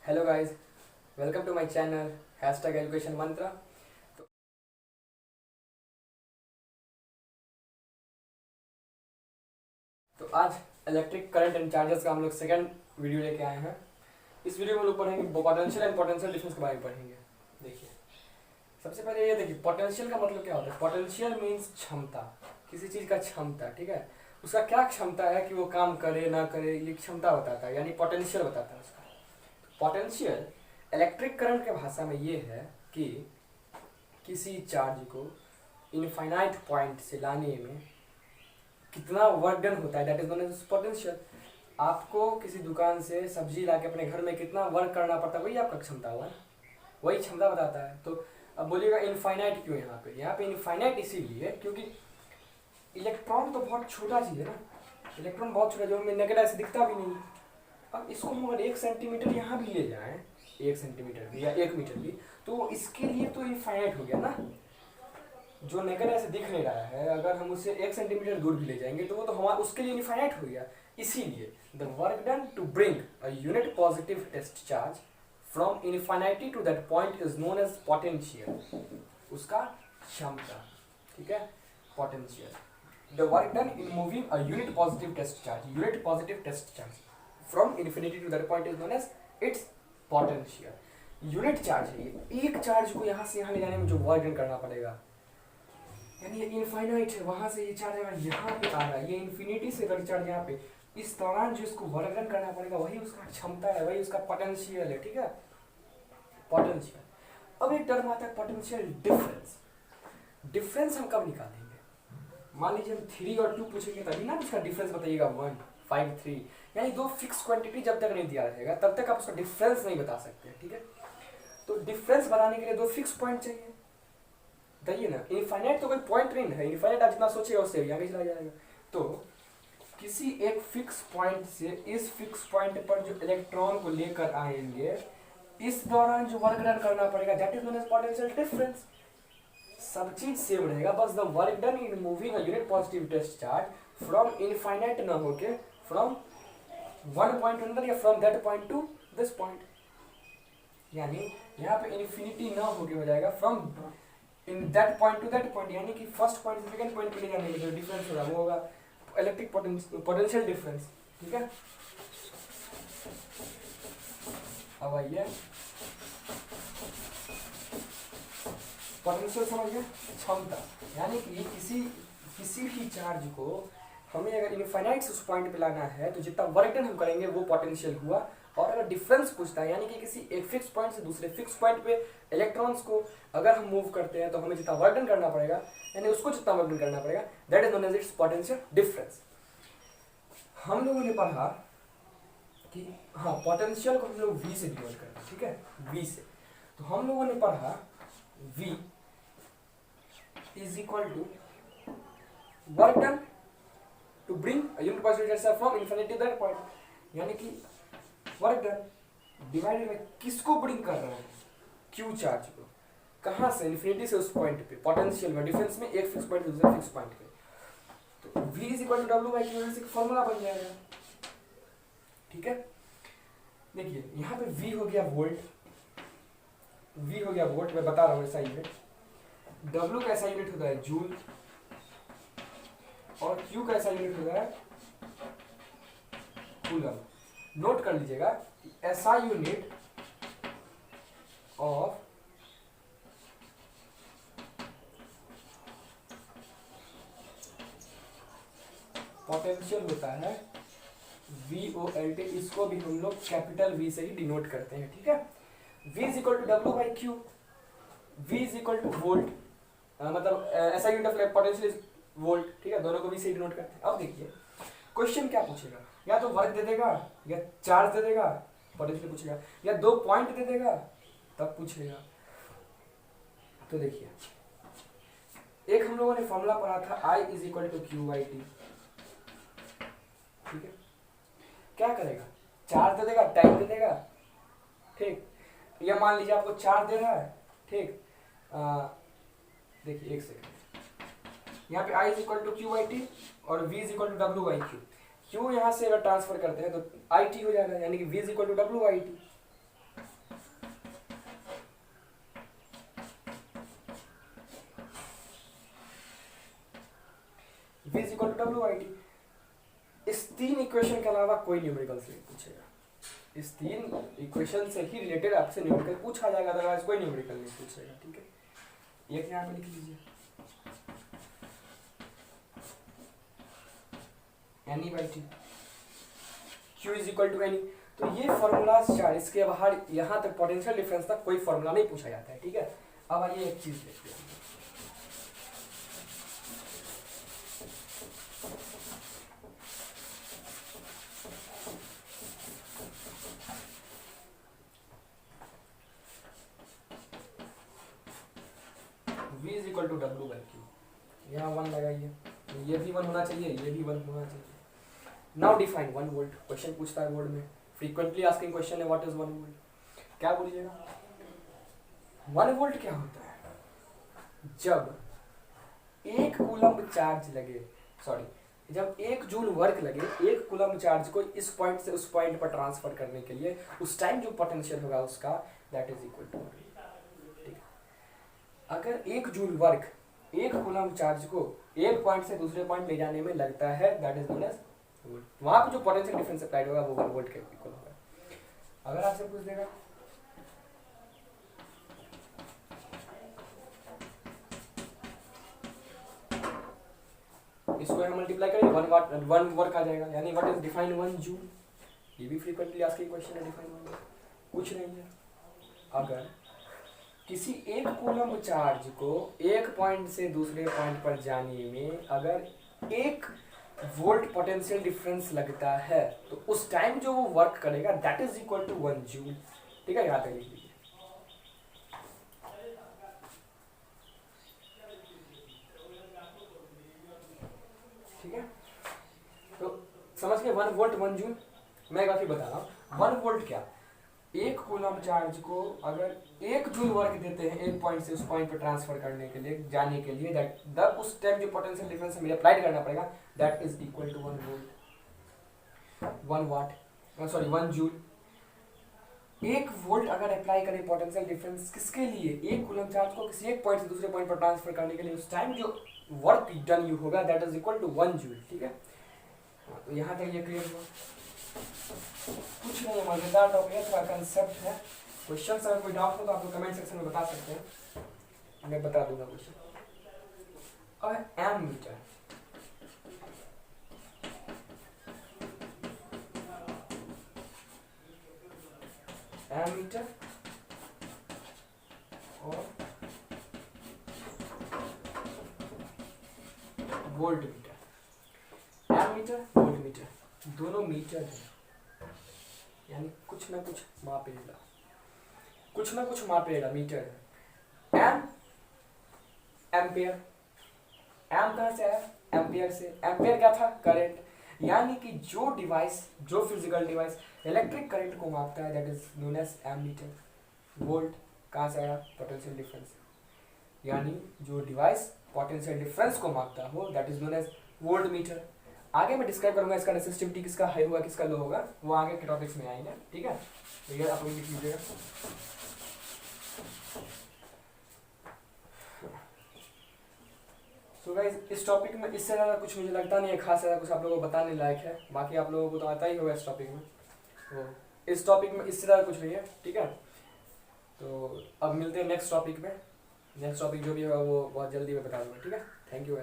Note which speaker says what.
Speaker 1: Hello guys, welcome to my channel hashtag education Mantra. तो, तो आज इलेक्ट्रिक करंट एंड चार्जेस का हम लोग सेकंड वीडियो लेके आए हैं। इस वीडियो में हम लोग पढ़ेंगे पोटेंशियल एंड पोटेंशियल डिफरेंस के बारे में पढ़ेंगे। देखिए, सबसे पहले ये देखिए पोटेंशियल का मतलब क्या होता है। पोटेंशियल मीन्स क्षमता, किसी चीज़ का क्षमता, ठीक है। उसका क्या क्षमता है कि वो काम करे ना करे, ये क्षमता बताता है, यानी पोटेंशियल बताता है उसका। पोटेंशियल इलेक्ट्रिक करंट के भाषा में ये है कि किसी चार्ज को इनफाइनाइट पॉइंट से लाने में कितना वर्क डन होता है, that is known as potential. आपको किसी दुकान से सब्जी लाके अपने घर में कितना वर्क करना पड़ता है, वही आपका क्षमता हुआ ना, वही क्षमता बताता है। तो अब बोलिएगा इनफाइनाइट क्यों यहाँ पे इनफाइनाइट इसीलिए क्योंकि इलेक्ट्रॉन तो बहुत छोटा चीज़ है ना। इलेक्ट्रॉन बहुत छोटा, जो हमें नेकेड ऐसे दिखता भी नहीं। अब इसको हम अगर 1 सेंटीमीटर यहाँ भी ले जाएं, 1 सेंटीमीटर भी या 1 मीटर भी, तो इसके लिए तो इनफाइनाइट हो गया ना। जो नेकेड ऐसे दिख नहीं रहा है, अगर हम उसे 1 सेंटीमीटर दूर भी ले जाएंगे तो वो तो हमारा उसके लिए इनफाइनाइट हो गया। इसीलिए the work done to bring a unit positive test charge from infinity to that point is known as potential, उसका क्षमता, ठीक है, potential. The work done in moving a unit positive test charge from infinity to that point is known as its potential. Unit charge है ये, एक charge को यहाँ से यहाँ ले जाने में जो वर्क डन करना पड़ेगा, यानी ये इनफाइनाइट है, वहां से ये चार्ज अगर यहाँ पे आ रहा है, ये इन्फिनिटी से अगर चार्ज यहाँ पे, इस दौरान जो इसको वर्क डन करना पड़ेगा वही उसका क्षमता है, वही उसका पोटेंशियल है, ठीक है, पोटेंशियल। अब एक टर्म आता है पोटेंशियल डिफरेंस। डिफरेंस हम कब निकालेंगे? मान लीजिए हम 3 और 2 पूछेंगे तभी ना उसका डिफरेंस बताइएगा 1, 5, 3, यानी दो फिक्स क्वांटिटी जब तक नहीं दिया रहेगा तब तक आप उसका डिफरेंस नहीं बता सकते, ठीक है। तो डिफरेंस बताने के लिए दो फिक्स पॉइंट चाहिए, बताइए ना। इनफाइनाइट तो कोई पॉइंट नहीं है, इनफाइनाइट आप जितना सोचिएगा उससे भी आगे चला जाएगा। तो किसी एक फिक्स पॉइंट से इस फिक्स पॉइंट पर जो इलेक्ट्रॉन को लेकर आएंगे, इस दौरान जो वर्क डन करना पड़ेगा that is known as potential difference. सब चीज सेम रहेगा, बस the work done in moving a unit positive test charge from infinite ना होके फ्रॉम वन पॉइंट अंदर या from that point to this point, यानी यहाँ पे इन्फिनिटी ना होके हो जाएगा from in that point to that point, यानी कि फर्स्ट पॉइंट से सेकंड पॉइंट पे ले जाने में जो डिफरेंस होगा वो होगा इलेक्ट्रिक पोटेंशियल डिफरेंस, ठीक है। अब आइए पोटेंशियल समझिए, क्षमता, यानी कि किसी भी चार्ज को हमें अगर इनफाइनाइट से उस पॉइंट पे लाना है तो जितना वर्क डन हम करेंगे वो पोटेंशियल हुआ। और अगर डिफरेंस पूछता है, यानी कि किसी एक फिक्स पॉइंट से दूसरे फिक्स पॉइंट पे इलेक्ट्रॉन्स को अगर हम मूव करते हैं तो हमें जितना वर्क डन करना पड़ेगा, यानी उसको जितना वर्क डन करना पड़ेगा, that is known as its potential difference. हम लोगों ने पढ़ा कि हाँ, पोटेंशियल को हम लोग वी से डिनोट करते हैं, ठीक है, वी से। तो हम लोगों ने पढ़ा V is equal to work done to bring a unit positive charge from infinity to that point, यानी कि वर्क डन डिवाइडेड बाय किसको ब्रिंग कर रहा है, क्यू चार्ज को, कहाँ से, इन्फिनिटी से उस पॉइंट पे, पोटेंशियल में डिफरेंस में एक फिक्स पॉइंट दूसरे फिक्स पॉइंट पे। तो v is equal to W by Q से फॉर्मूला बन जाएगा, ठीक है। देखिए यहाँ पे v हो गया वोल्ट, मैं बता रहा हूँ ऐसा यूनिट। w का ऐसा यूनिट होता है जूल, और q का ऐसा यूनिट होता है कूलम। नोट कर लीजिएगा ऐसा यूनिट ऑफ पोटेंशियल होता है VOLT, इसको भी हम लोग कैपिटल V से ही डिनोट करते हैं, ठीक है। V is equal to W by Q, V is equal to volt, मतलब ऐसा unit of potential is volt, ठीक है, दोनों को V से ही डिनोट करते हैं। अब देखिए क्वेश्चन क्या पूछेगा, या तो वर्क दे देगा, या चार्ज दे देगा, पोटेंशियल पूछेगा, या दो पॉइंट दे देगा तब पूछेगा। तो देखिए एक हम लोगों ने फॉर्मूला पढ़ा था I is equal to Q by T, ठीक है। क्या करेगा, चार्ज दे देगा, टाइम दे देगा, ठीक। या मान लीजिए आपको चार्ज दे रहा है, ठीक, देखिए एक सेकंड, यहाँ पे I is equal to Q by T और V is equal to W by Q. Q यहाँ से अगर ट्रांसफर करते हैं तो आई टी हो जाएगा, यानी कि V is equal to W by T, V is equal to W by T. इस 3 इक्वेशन के अलावा कोई न्यूमेरिकल से पूछेगा, इस 3 इक्वेशन से ही रिलेटेड आपसे न्यूमेरिकल पूछा जाएगा, अदरवाइज कोई न्यूमेरिकल नहीं पूछेगा, ठीक है। एक यहाँ पे लिख लीजिए any by T, Q is equal to any. तो ये फॉर्मूला चार, इसके बाहर यहाँ तक पोटेंशियल डिफरेंस तक कोई फॉर्मूला नहीं पूछा जाता है, ठीक है। अब आइए एक चीज देखते हैं, V is equal to W by Q, यहाँ 1 लगाइए, ये भी 1 होना चाहिए, ये भी 1 होना चाहिए। नाउ डिफाइन 1 वोल्ट, क्वेश्चन पूछता है बोर्ड में, फ्रीक्वेंटली आस्किंग क्वेश्चन है व्हाट इज 1 वोल्ट। क्या बोलिएगा, 1 वोल्ट क्या होता है, जब 1 कूलम्ब चार्ज लगे, सॉरी, जब 1 जूल वर्क लगे 1 कूलम्ब चार्ज को इस पॉइंट से उस पॉइंट पर ट्रांसफर करने के लिए, उस टाइम जो पोटेंशियल होगा उसका, दैट इज इक्वल टू, ठीक है। अगर 1 जूल वर्क 1 कूलम्ब चार्ज को एक पॉइंट से दूसरे पॉइंट ले जाने में लगता है, that is known as volt. वहां पे जो पोटेंशियल डिफरेंस अप्लाइड होगा वो 1 वोल्ट के इक्वल होगा। अगर आपसे पूछ देगा इसको हम मल्टीप्लाई करें 1 वर्क आ जाएगा, यानी व्हाट इज डिफाइन 1 जूल। ये भी फ्रीक्वेंटली आस्किंग क्वेश्चन है, डिफाइन 1 कुछ नहीं है। अगर किसी 1 कूलम्ब चार्ज को एक पॉइंट से दूसरे पॉइंट पर जाने में अगर 1 वोल्ट पोटेंशियल डिफरेंस लगता है, तो उस टाइम जो वो वर्क करेगा that is equal to 1 joule, ठीक है। यहाँ तक लिख लीजिए, ठीक है। तो समझ के 1 वोल्ट 1 जूल। मैं काफी बता रहा हूँ 1 वोल्ट क्या, 1 कूलम्ब चार्ज को अगर 1 जूल वर्क देते हैं एक पॉइंट से उस पॉइंट पर ट्रांसफर करने के लिए, जाने के लिए, दैट उस टाइम जो पोटेंशियल डिफरेंस हमें अप्लाई करना पड़ेगा that is equal to 1 volt 1 watt, sorry 1 joule. 1 volt अगर अप्लाई करें पोटेंशियल डिफरेंस किसके लिए, 1 कूलम्ब चार्ज को किसी एक पॉइंट से दूसरे पॉइंट पर ट्रांसफर करने के लिए, उस टाइम जो वर्क डन यू होगा that is equal to 1 joule, ठीक है। तो यहाँ तक ये क्लियर हुआ, कुछ नहीं, मजेदार टॉपिक थोड़ा कंसेप्ट है। क्वेश्चन अगर कोई डाउट हो तो आप लोग कमेंट सेक्शन में बता सकते हैं, मैं बता दूंगा क्वेश्चन। और एमीटर, एमीटर और volt meter. Ammeter volt meter दोनों मीटर है, यानी कुछ ना कुछ मापेगा, कुछ ना कुछ मापेगा, मीटर है। एम एम्पियर, एम कहाँ से आया, एम्पियर से। एम्पियर क्या था, करंट, यानी कि जो डिवाइस, जो फिजिकल डिवाइस इलेक्ट्रिक करंट को मापता है that is known as ammeter. Volt कहाँ से आया, पोटेंशियल डिफरेंस, यानी जो डिवाइस पोटेंशियल डिफरेंस को मापता हो that is known as volt meter. आगे मैं डिस्क्राइब करूंगा इसका रेसिस्टिविटी किसका हाई होगा किसका लो होगा, वो आगे के टॉपिक्स में आएंगे, ठीक है। तो ये आप लोग लिख लीजिएगा। सो गाइस इस टॉपिक में इससे ज़्यादा कुछ मुझे लगता नहीं है खास, ज़्यादा कुछ आप लोगों को बताने लायक है, बाकी आप लोगों को तो आता ही होगा इस टॉपिक में। तो इस टॉपिक में इससे ज़्यादा कुछ नहीं है, ठीक है। तो अब मिलते हैं नेक्स्ट टॉपिक में, नेक्स्ट टॉपिक जो भी होगा वो बहुत जल्दी मैं बता दूंगा, ठीक है। Thank you.